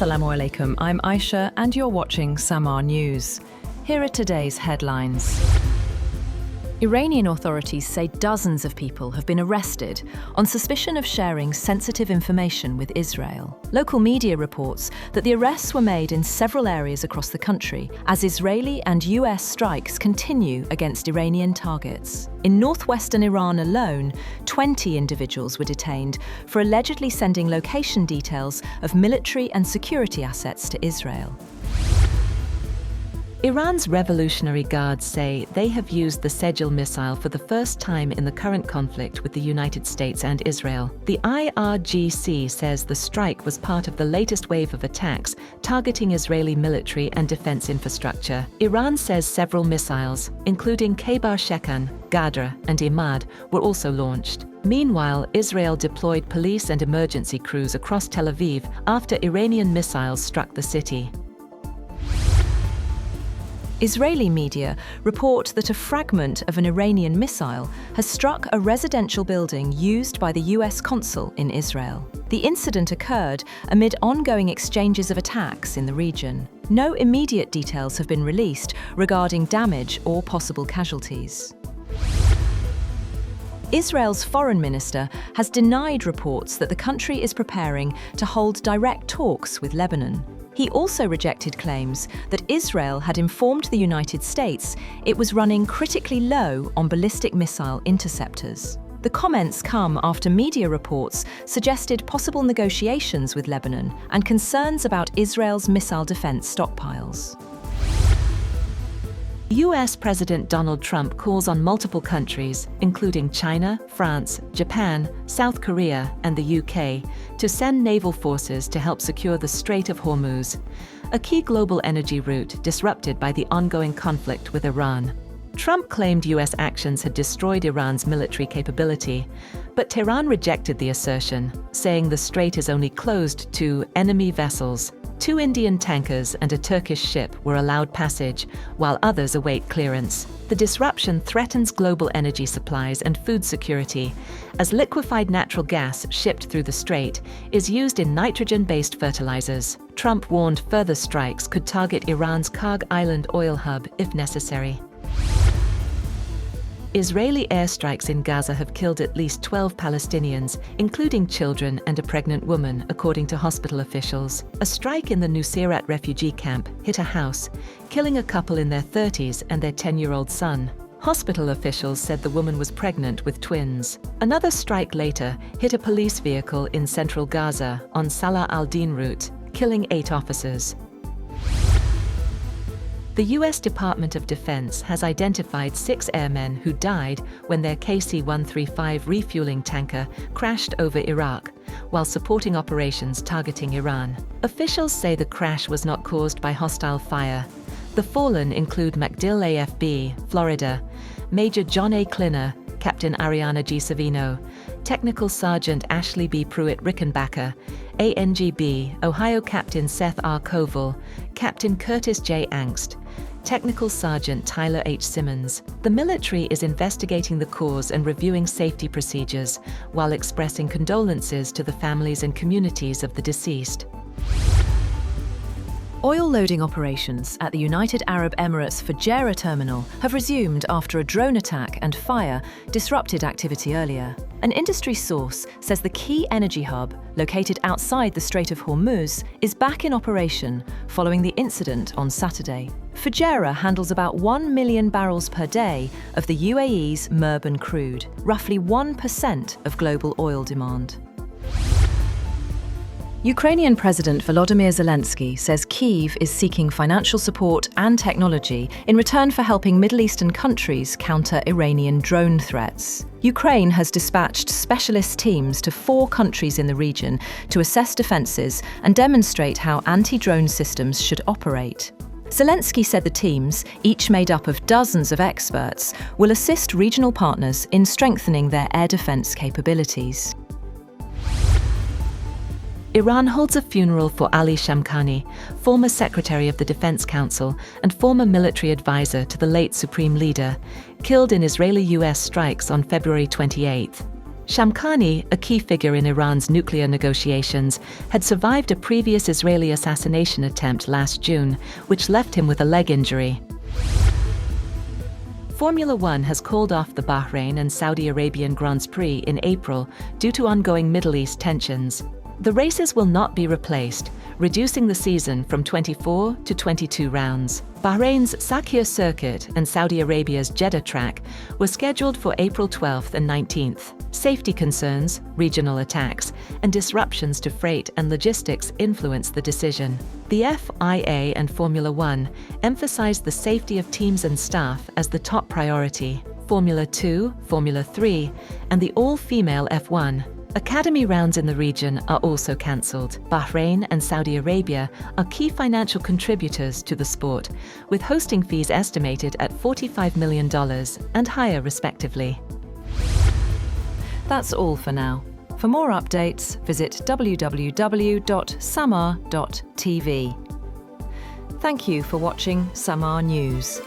Assalamu alaikum, I'm Aisha and you're watching Samaa News. Here are today's headlines. Iranian authorities say dozens of people have been arrested on suspicion of sharing sensitive information with Israel. Local media reports that the arrests were made in several areas across the country as Israeli and US strikes continue against Iranian targets. In northwestern Iran alone, 20 individuals were detained for allegedly sending location details of military and security assets to Israel. Iran's Revolutionary Guards say they have used the Sejjil missile for the first time in the current conflict with the United States and Israel. The IRGC says the strike was part of the latest wave of attacks targeting Israeli military and defense infrastructure. Iran says several missiles, including Khaybar Shekan, Gadra, and Imad, were also launched. Meanwhile, Israel deployed police and emergency crews across Tel Aviv after Iranian missiles struck the city. Israeli media report that a fragment of an Iranian missile has struck a residential building used by the US consul in Israel. The incident occurred amid ongoing exchanges of attacks in the region. No immediate details have been released regarding damage or possible casualties. Israel's foreign minister has denied reports that the country is preparing to hold direct talks with Lebanon. He also rejected claims that Israel had informed the United States it was running critically low on ballistic missile interceptors. The comments come after media reports suggested possible negotiations with Lebanon and concerns about Israel's missile defense stockpiles. US President Donald Trump calls on multiple countries, including China, France, Japan, South Korea, and the UK, to send naval forces to help secure the Strait of Hormuz, a key global energy route disrupted by the ongoing conflict with Iran. Trump claimed US actions had destroyed Iran's military capability, but Tehran rejected the assertion, saying the strait is only closed to enemy vessels. 2 Indian tankers and a Turkish ship were allowed passage, while others await clearance. The disruption threatens global energy supplies and food security, as liquefied natural gas shipped through the strait is used in nitrogen-based fertilizers. Trump warned further strikes could target Iran's Karg Island oil hub if necessary. Israeli airstrikes in Gaza have killed at least 12 Palestinians, including children and a pregnant woman, according to hospital officials. A strike in the Nuseirat refugee camp hit a house, killing a couple in their 30s and their 10-year-old son. Hospital officials said the woman was pregnant with twins. Another strike later hit a police vehicle in central Gaza on Salah al-Din route, killing 8 officers. The U.S. Department of Defense has identified 6 airmen who died when their KC-135 refueling tanker crashed over Iraq, while supporting operations targeting Iran. Officials say the crash was not caused by hostile fire. The fallen include MacDill AFB, Florida, Major John A. Klinner, Captain Ariana G. Savino, Technical Sergeant Ashley B. Pruitt-Rickenbacker, ANGB, Ohio Captain Seth R. Koval, Captain Curtis J. Angst, Technical Sergeant Tyler H. Simmons. The military is investigating the cause and reviewing safety procedures, while expressing condolences to the families and communities of the deceased. Oil loading operations at the United Arab Emirates Fujairah terminal have resumed after a drone attack and fire disrupted activity earlier. An industry source says the key energy hub, located outside the Strait of Hormuz, is back in operation following the incident on Saturday. Fujairah handles about 1 million barrels per day of the UAE's Murban crude, roughly 1% of global oil demand. Ukrainian President Volodymyr Zelensky says Kyiv is seeking financial support and technology in return for helping Middle Eastern countries counter Iranian drone threats. Ukraine has dispatched specialist teams to 4 countries in the region to assess defences and demonstrate how anti-drone systems should operate. Zelensky said the teams, each made up of dozens of experts, will assist regional partners in strengthening their air defence capabilities. Iran holds a funeral for Ali Shamkhani, former Secretary of the Defense Council and former military advisor to the late Supreme Leader, killed in Israeli-US strikes on February 28. Shamkhani, a key figure in Iran's nuclear negotiations, had survived a previous Israeli assassination attempt last June, which left him with a leg injury. Formula One has called off the Bahrain and Saudi Arabian Grands Prix in April due to ongoing Middle East tensions. The races will not be replaced, reducing the season from 24 to 22 rounds. Bahrain's Sakhir circuit and Saudi Arabia's Jeddah track were scheduled for April 12th and 19th. Safety concerns, regional attacks, and disruptions to freight and logistics influenced the decision. The FIA and Formula One emphasized the safety of teams and staff as the top priority. Formula 2, Formula 3, and the all-female F1 Academy rounds in the region are also cancelled. Bahrain and Saudi Arabia are key financial contributors to the sport, with hosting fees estimated at $45 million and higher respectively. That's all for now. For more updates, visit www.samaa.tv. Thank you for watching Samaa News.